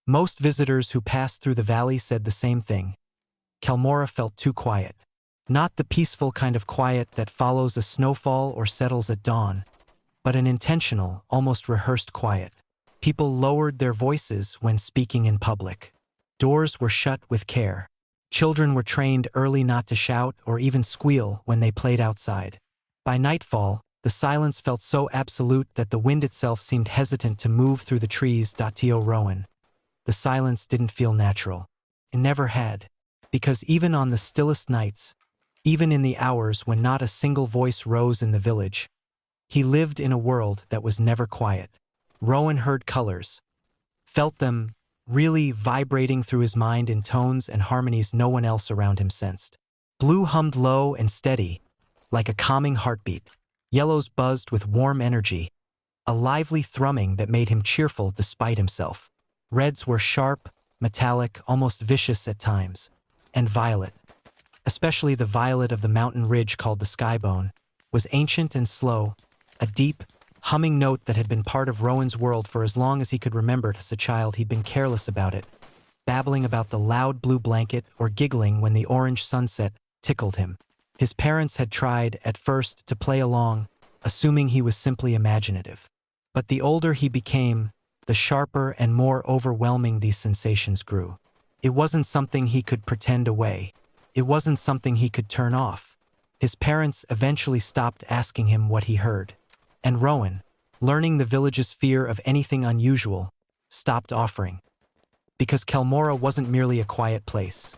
Most visitors who passed through the valley said the same thing. Kalmora felt too quiet. Not the peaceful kind of quiet that follows a snowfall or settles at dawn, but an intentional, almost rehearsed quiet. People lowered their voices when speaking in public. Doors were shut with care. Children were trained early not to shout or even squeal when they played outside. By nightfall, the silence felt so absolute that the wind itself seemed hesitant to move through the trees. Tio Rowan. The silence didn't feel natural. It never had. Because even on the stillest nights, even in the hours when not a single voice rose in the village, he lived in a world that was never quiet. Rowan heard colors, felt them really vibrating through his mind in tones and harmonies no one else around him sensed. Blue hummed low and steady, like a calming heartbeat. Yellows buzzed with warm energy, a lively thrumming that made him cheerful despite himself. Reds were sharp, metallic, almost vicious at times. And violet, especially the violet of the mountain ridge called the Skybone, was ancient and slow, a deep, humming note that had been part of Rowan's world for as long as he could remember. As a child, he'd been careless about it, babbling about the loud blue blanket or giggling when the orange sunset tickled him. His parents had tried, at first, to play along, assuming he was simply imaginative. But the older he became, the sharper and more overwhelming these sensations grew. It wasn't something he could pretend away. It wasn't something he could turn off. His parents eventually stopped asking him what he heard. And Rowan, learning the village's fear of anything unusual, stopped offering. Because Kalmora wasn't merely a quiet place.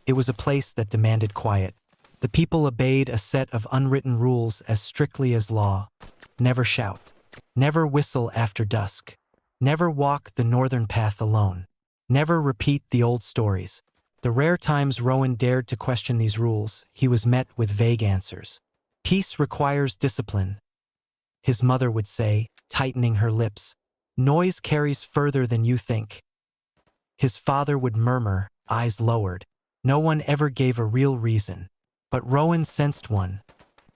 It was a place that demanded quiet. The people obeyed a set of unwritten rules as strictly as law. Never shout. Never whistle after dusk. Never walk the northern path alone. Never repeat the old stories. The rare times Rowan dared to question these rules, he was met with vague answers. Peace requires discipline, his mother would say, tightening her lips. Noise carries further than you think. His father would murmur, eyes lowered. No one ever gave a real reason. But Rowan sensed one.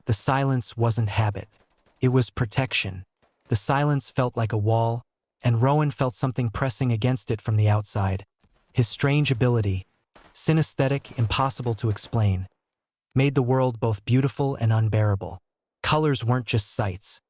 The silence wasn't habit. It was protection. The silence felt like a wall, and Rowan felt something pressing against it from the outside. His strange ability, synesthetic, impossible to explain, made the world both beautiful and unbearable. Colors weren't just sights.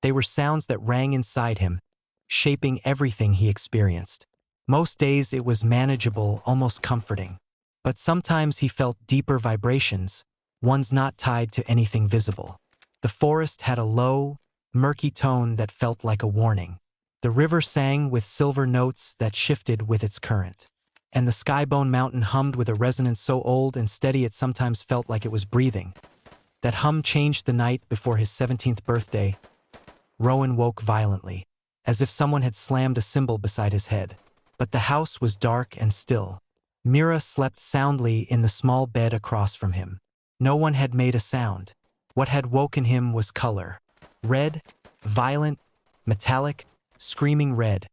They were sounds that rang inside him, shaping everything he experienced. Most days it was manageable, almost comforting. But sometimes he felt deeper vibrations, ones not tied to anything visible. The forest had a low, murky tone that felt like a warning. The river sang with silver notes that shifted with its current. And the Skybone mountain hummed with a resonance so old and steady it sometimes felt like it was breathing. That hum changed the night before his 17th birthday. Rowan woke violently, as if someone had slammed a cymbal beside his head. But the house was dark and still. Mira slept soundly in the small bed across from him. No one had made a sound. What had woken him was color. Red, violent, metallic, screaming red,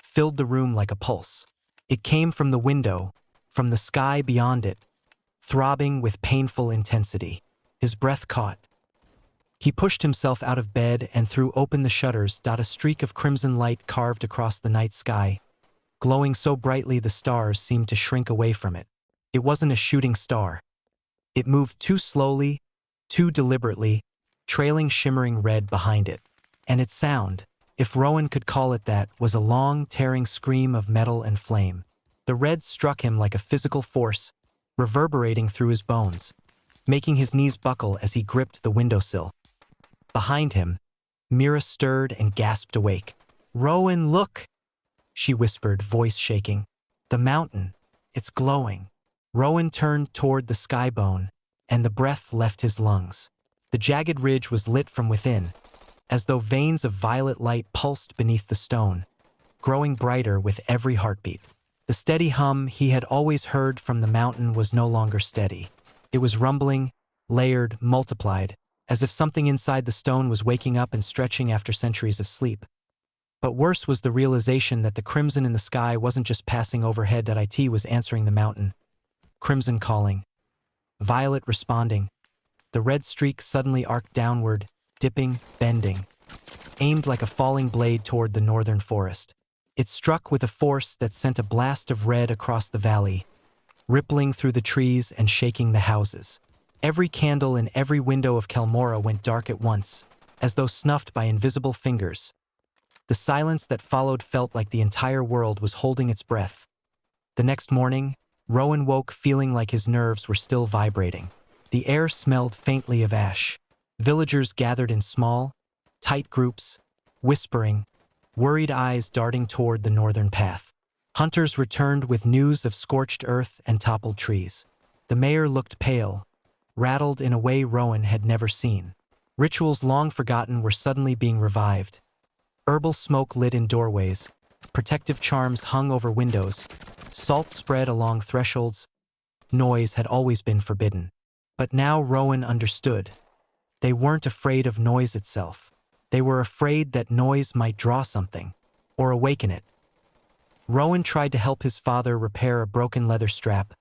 filled the room like a pulse. It came from the window, from the sky beyond it, throbbing with painful intensity. His breath caught. He pushed himself out of bed and threw open the shutters. A streak of crimson light carved across the night sky, glowing so brightly the stars seemed to shrink away from it. It wasn't a shooting star. It moved too slowly, too deliberately, trailing shimmering red behind it. And its sound, if Rowan could call it that, was a long, tearing scream of metal and flame. The red struck him like a physical force, reverberating through his bones, making his knees buckle as he gripped the windowsill. Behind him, Mira stirred and gasped awake. "Rowan, look!" she whispered, voice shaking. "The mountain, it's glowing." Rowan turned toward the Skybone, and the breath left his lungs. The jagged ridge was lit from within, as though veins of violet light pulsed beneath the stone, growing brighter with every heartbeat. The steady hum he had always heard from the mountain was no longer steady. It was rumbling, layered, multiplied, as if something inside the stone was waking up and stretching after centuries of sleep. But worse was the realization that the crimson in the sky wasn't just passing overhead. It was answering the mountain. Crimson calling. Violet responding. The red streak suddenly arced downward, dipping, bending, aimed like a falling blade toward the northern forest. It struck with a force that sent a blast of red across the valley, rippling through the trees and shaking the houses. Every candle in every window of Kelmora went dark at once, as though snuffed by invisible fingers. The silence that followed felt like the entire world was holding its breath. The next morning, Rowan woke feeling like his nerves were still vibrating. The air smelled faintly of ash. Villagers gathered in small, tight groups, whispering, worried eyes darting toward the northern path. Hunters returned with news of scorched earth and toppled trees. The mayor looked pale, rattled in a way Rowan had never seen. Rituals long forgotten were suddenly being revived. Herbal smoke lit in doorways, protective charms hung over windows, salt spread along thresholds. Noise had always been forbidden. But now Rowan understood. They weren't afraid of noise itself. They were afraid that noise might draw something, or awaken it. Rowan tried to help his father repair a broken leather strap,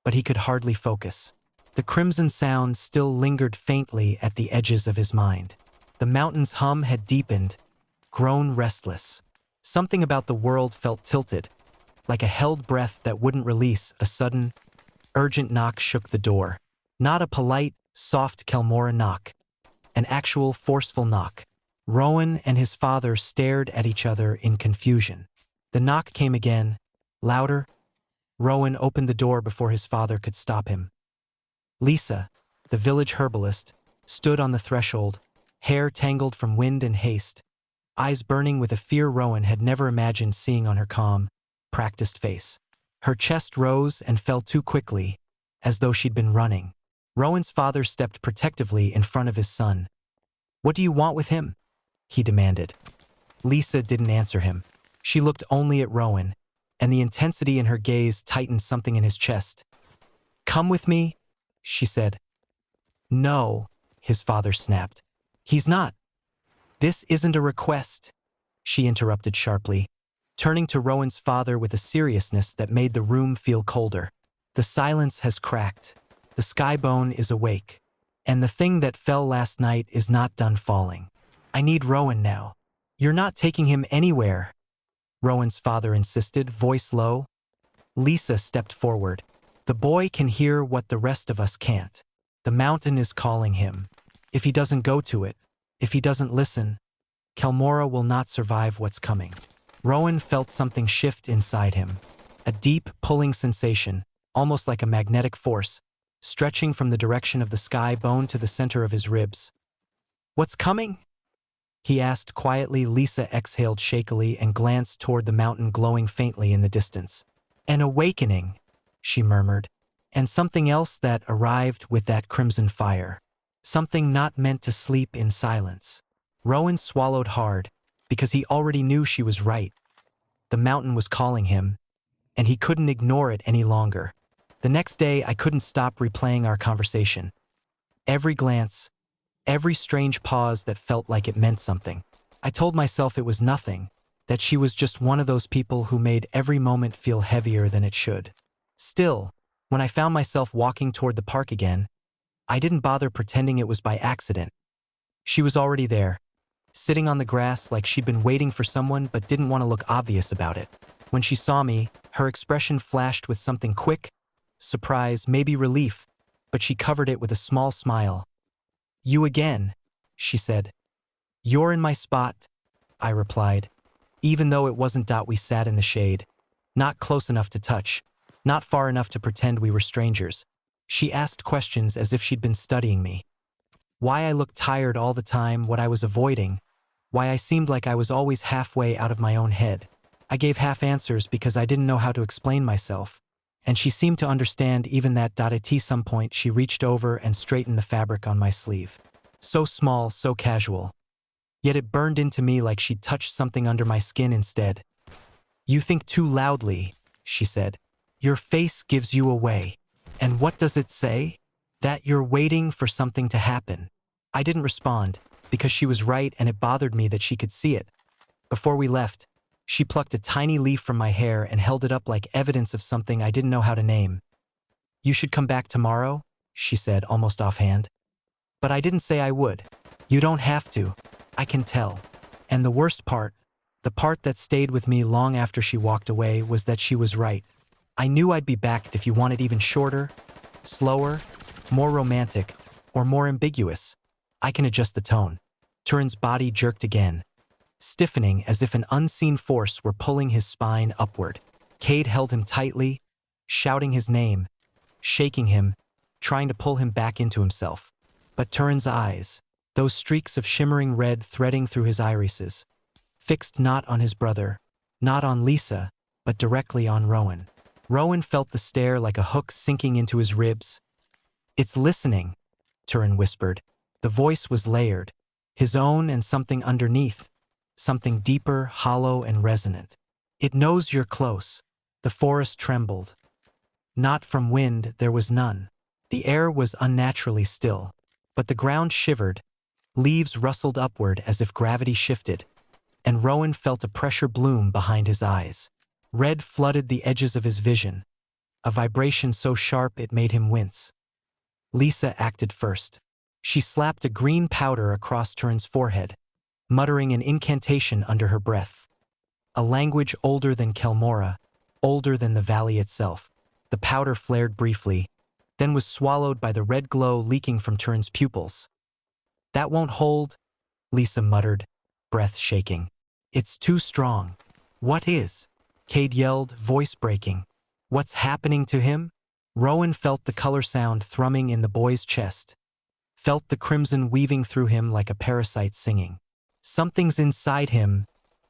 but he could hardly focus. The crimson sound still lingered faintly at the edges of his mind. The mountain's hum had deepened, grown restless. Something about the world felt tilted, like a held breath that wouldn't release. A sudden, urgent knock shook the door. Not a polite, soft Kelmora knock. An actual forceful knock. Rowan and his father stared at each other in confusion. The knock came again, louder. Rowan opened the door before his father could stop him. Lisa, the village herbalist, stood on the threshold, hair tangled from wind and haste, eyes burning with a fear Rowan had never imagined seeing on her calm, practiced face. Her chest rose and fell too quickly, as though she'd been running. Rowan's father stepped protectively in front of his son. "What do you want with him?" he demanded. Lisa didn't answer him. She looked only at Rowan, and the intensity in her gaze tightened something in his chest. "Come with me," she said. "No," his father snapped. "He's not." "This isn't a request," she interrupted sharply, turning to Rowan's father with a seriousness that made the room feel colder. "The silence has cracked. The skybone is awake. And the thing that fell last night is not done falling. I need Rowan now." "You're not taking him anywhere," Rowan's father insisted, voice low. Lisa stepped forward. "The boy can hear what the rest of us can't. The mountain is calling him. If he doesn't go to it, if he doesn't listen, Kelmora will not survive what's coming." Rowan felt something shift inside him. A deep, pulling sensation, almost like a magnetic force, stretching from the direction of the sky bone to the center of his ribs. "What's coming?" he asked quietly. Lisa exhaled shakily and glanced toward the mountain glowing faintly in the distance. "An awakening," she murmured, "and something else that arrived with that crimson fire. Something not meant to sleep in silence." Rowan swallowed hard, because he already knew she was right. The mountain was calling him, and he couldn't ignore it any longer. The next day, I couldn't stop replaying our conversation. Every glance, every strange pause that felt like it meant something. I told myself it was nothing, that she was just one of those people who made every moment feel heavier than it should. Still, when I found myself walking toward the park again, I didn't bother pretending it was by accident. She was already there, sitting on the grass like she'd been waiting for someone but didn't want to look obvious about it. When she saw me, her expression flashed with something quick, surprise, maybe relief, but she covered it with a small smile. "You again," she said. "You're in my spot," I replied, even though it wasn't. We sat in the shade, not close enough to touch, not far enough to pretend we were strangers. She asked questions as if she'd been studying me. Why I looked tired all the time, what I was avoiding, why I seemed like I was always halfway out of my own head. I gave half answers because I didn't know how to explain myself, and she seemed to understand even that. At some point she reached over and straightened the fabric on my sleeve. So small, so casual. Yet it burned into me like she'd touched something under my skin instead. "You think too loudly," she said. "Your face gives you away. And what does it say? That you're waiting for something to happen." I didn't respond, because she was right and it bothered me that she could see it. Before we left, she plucked a tiny leaf from my hair and held it up like evidence of something I didn't know how to name. "You should come back tomorrow," she said, almost offhand. But I didn't say I would. "You don't have to. I can tell. And the worst part, The part that stayed with me long after she walked away was that she was right. I knew I'd be back if you wanted even shorter, slower, more romantic, or more ambiguous. I can adjust the tone. Turin's body jerked again, stiffening as if an unseen force were pulling his spine upward. Cade held him tightly, shouting his name, shaking him, trying to pull him back into himself. But Turin's eyes, those streaks of shimmering red threading through his irises, fixed not on his brother, not on Lisa, but directly on Rowan. Rowan felt the stare like a hook sinking into his ribs. "It's listening," Turin whispered. The voice was layered, his own and something underneath, something deeper, hollow, and resonant. "It knows you're close." The forest trembled. Not from wind, there was none. The air was unnaturally still, but the ground shivered, leaves rustled upward as if gravity shifted, and Rowan felt a pressure bloom behind his eyes. Red flooded the edges of his vision, a vibration so sharp it made him wince. Lisa acted first. She slapped a green powder across Turin's forehead, muttering an incantation under her breath. A language older than Kelmora, older than the valley itself. The powder flared briefly, then was swallowed by the red glow leaking from Turin's pupils. "That won't hold," Lisa muttered, breath shaking. "It's too strong." "What is?" Cade yelled, voice breaking. "What's happening to him?" Rowan felt the color sound thrumming in the boy's chest, felt the crimson weaving through him like a parasite singing. "Something's inside him,"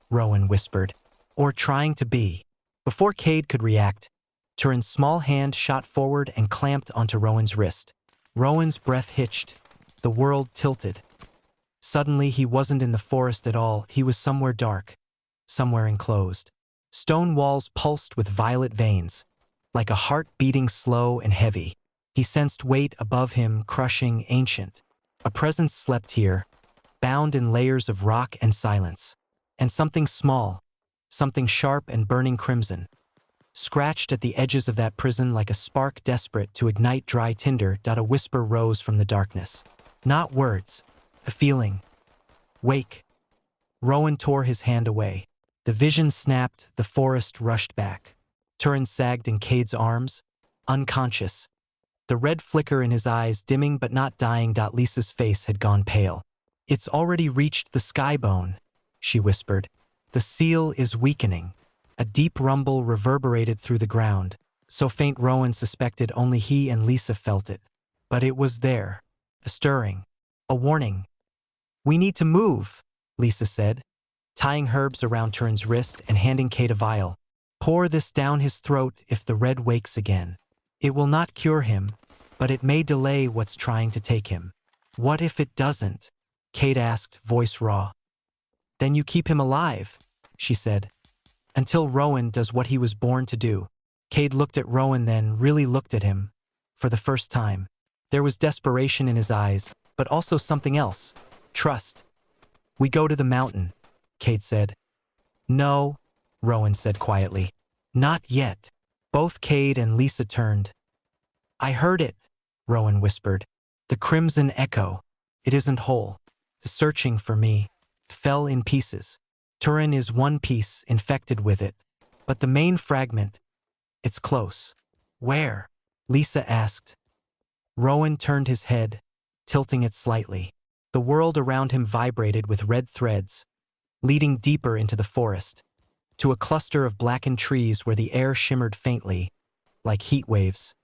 Rowan whispered, "or trying to be." Before Cade could react, Turin's small hand shot forward and clamped onto Rowan's wrist. Rowan's breath hitched. The world tilted. Suddenly he wasn't in the forest at all, he was somewhere dark, somewhere enclosed. Stone walls pulsed with violet veins, like a heart beating slow and heavy. He sensed weight above him, crushing, ancient. A presence slept here, bound in layers of rock and silence. And something small, something sharp and burning crimson, scratched at the edges of that prison like a spark desperate to ignite dry tinder. A whisper rose from the darkness. Not words, a feeling. "Wake." Rowan tore his hand away. The vision snapped, the forest rushed back. Turin sagged in Cade's arms, unconscious, the red flicker in his eyes dimming but not dying. Lisa's face had gone pale. "It's already reached the skybone," she whispered. "The seal is weakening." A deep rumble reverberated through the ground, so faint Rowan suspected only he and Lisa felt it. But it was there, a stirring, a warning. "We need to move," Lisa said, tying herbs around Turin's wrist and handing Cade a vial. "Pour this down his throat if the red wakes again. It will not cure him, but it may delay what's trying to take him." "What if it doesn't?" Cade asked, voice raw. "Then you keep him alive," she said, "until Rowan does what he was born to do." Cade looked at Rowan, then really looked at him, for the first time. There was desperation in his eyes, but also something else, trust. "We go to the mountain," Cade said. "No," Rowan said quietly. "Not yet." Both Cade and Lisa turned. "I heard it," Rowan whispered. "The crimson echo. It isn't whole. The searching for me fell in pieces. Turin is one piece, infected with it. But the main fragment, it's close." "Where?" Lisa asked. Rowan turned his head, tilting it slightly. The world around him vibrated with red threads, leading deeper into the forest, to a cluster of blackened trees where the air shimmered faintly, like heat waves.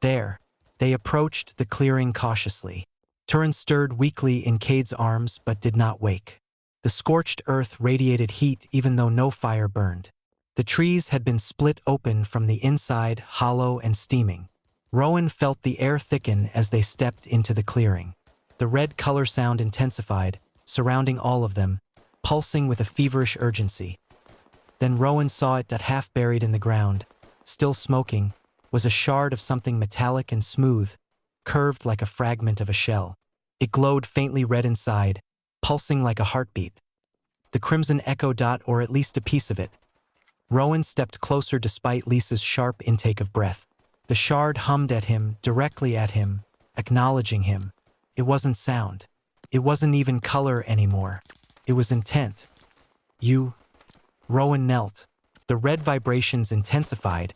There, they approached the clearing cautiously. Turin stirred weakly in Cade's arms but did not wake. The scorched earth radiated heat even though no fire burned. The trees had been split open from the inside, hollow and steaming. Rowan felt the air thicken as they stepped into the clearing. The red color sound intensified, surrounding all of them, pulsing with a feverish urgency. Then Rowan saw it that half buried in the ground, still smoking, was a shard of something metallic and smooth, curved like a fragment of a shell. It glowed faintly red inside, pulsing like a heartbeat. The crimson echo, or at least a piece of it. Rowan stepped closer despite Lisa's sharp intake of breath. The shard hummed at him, directly at him, acknowledging him. It wasn't sound. It wasn't even color anymore. It was intent. "You Rowan knelt. The red vibrations intensified,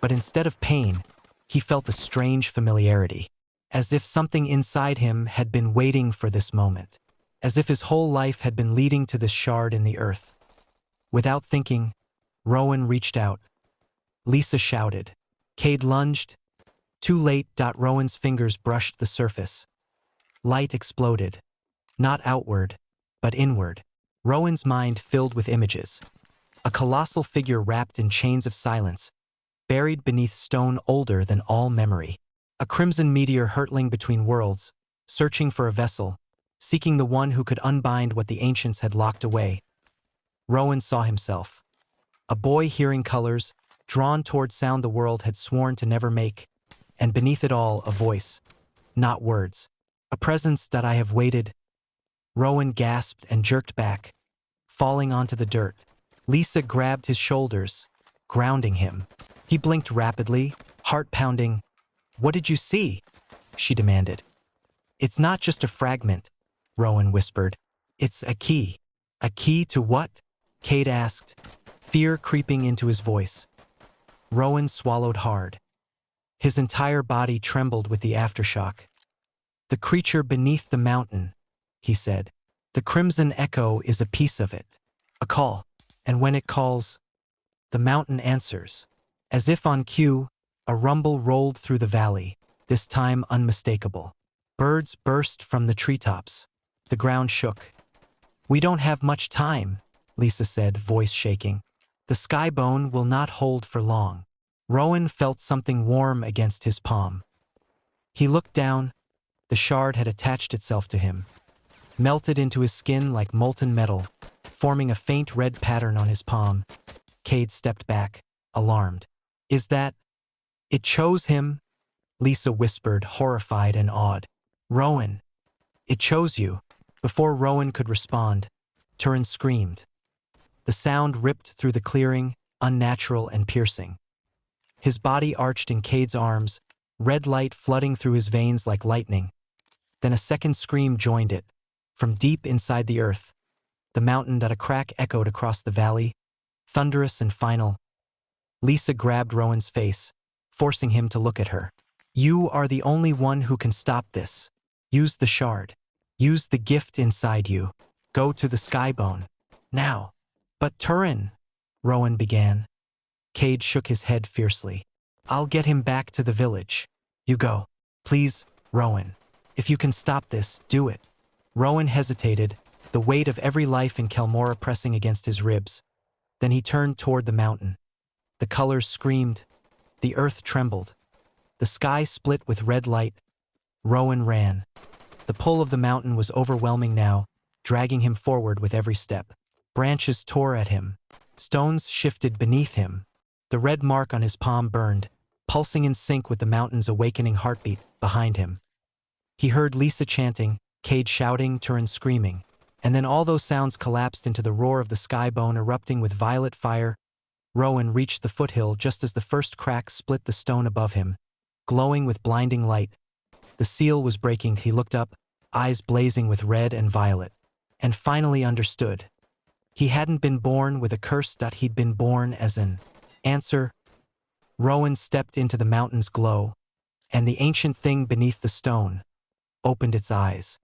but instead of pain, he felt a strange familiarity, as if something inside him had been waiting for this moment, as if his whole life had been leading to this shard in the earth. Without thinking, Rowan reached out. Lisa shouted. Cade lunged. Too late. Rowan's fingers brushed the surface. Light exploded. Not outward, but inward. Rowan's mind filled with images. A colossal figure wrapped in chains of silence, buried beneath stone older than all memory. A crimson meteor hurtling between worlds, searching for a vessel, seeking the one who could unbind what the ancients had locked away. Rowan saw himself. A boy hearing colors, drawn toward sound the world had sworn to never make, and beneath it all a voice, not words. A presence that I have waited. Rowan gasped and jerked back, falling onto the dirt. Lisa grabbed his shoulders, grounding him. He blinked rapidly, heart pounding. What did you see? She demanded. It's not just a fragment, Rowan whispered. It's a key. A key to what? Cade asked, fear creeping into his voice. Rowan swallowed hard. His entire body trembled with the aftershock. The creature beneath the mountain, he said. The crimson echo is a piece of it. A call. And when it calls, the mountain answers. As if on cue, a rumble rolled through the valley, this time unmistakable. Birds burst from the treetops. The ground shook. We don't have much time, Lisa said, voice shaking. The skybone will not hold for long. Rowan felt something warm against his palm. He looked down. The shard had attached itself to him, melted into his skin like molten metal, forming a faint red pattern on his palm. Cade stepped back, alarmed. Is that? It chose him? Lisa whispered, horrified and awed. Rowan. It chose you. Before Rowan could respond, Turin screamed. The sound ripped through the clearing, unnatural and piercing. His body arched in Cade's arms, red light flooding through his veins like lightning. Then a second scream joined it, from deep inside the earth. The mountain that a crack echoed across the valley, thunderous and final. Lisa grabbed Rowan's face, forcing him to look at her. You are the only one who can stop this. Use the shard. Use the gift inside you. Go to the skybone. Now. But Turin, Rowan began. Cade shook his head fiercely. I'll get him back to the village. You go. Please, Rowan. If you can stop this, do it. Rowan hesitated, the weight of every life in Kelmora pressing against his ribs. Then he turned toward the mountain. The colors screamed. The earth trembled. The sky split with red light. Rowan ran. The pull of the mountain was overwhelming now, dragging him forward with every step. Branches tore at him. Stones shifted beneath him. The red mark on his palm burned, pulsing in sync with the mountain's awakening heartbeat behind him. He heard Lisa chanting, Cade shouting, Turin screaming, and then all those sounds collapsed into the roar of the skybone erupting with violet fire. Rowan reached the foothill just as the first crack split the stone above him, glowing with blinding light. The seal was breaking. He looked up, eyes blazing with red and violet, and finally understood. He hadn't been born with a curse, that he'd been born as an answer. Rowan stepped into the mountain's glow, and the ancient thing beneath the stone opened its eyes.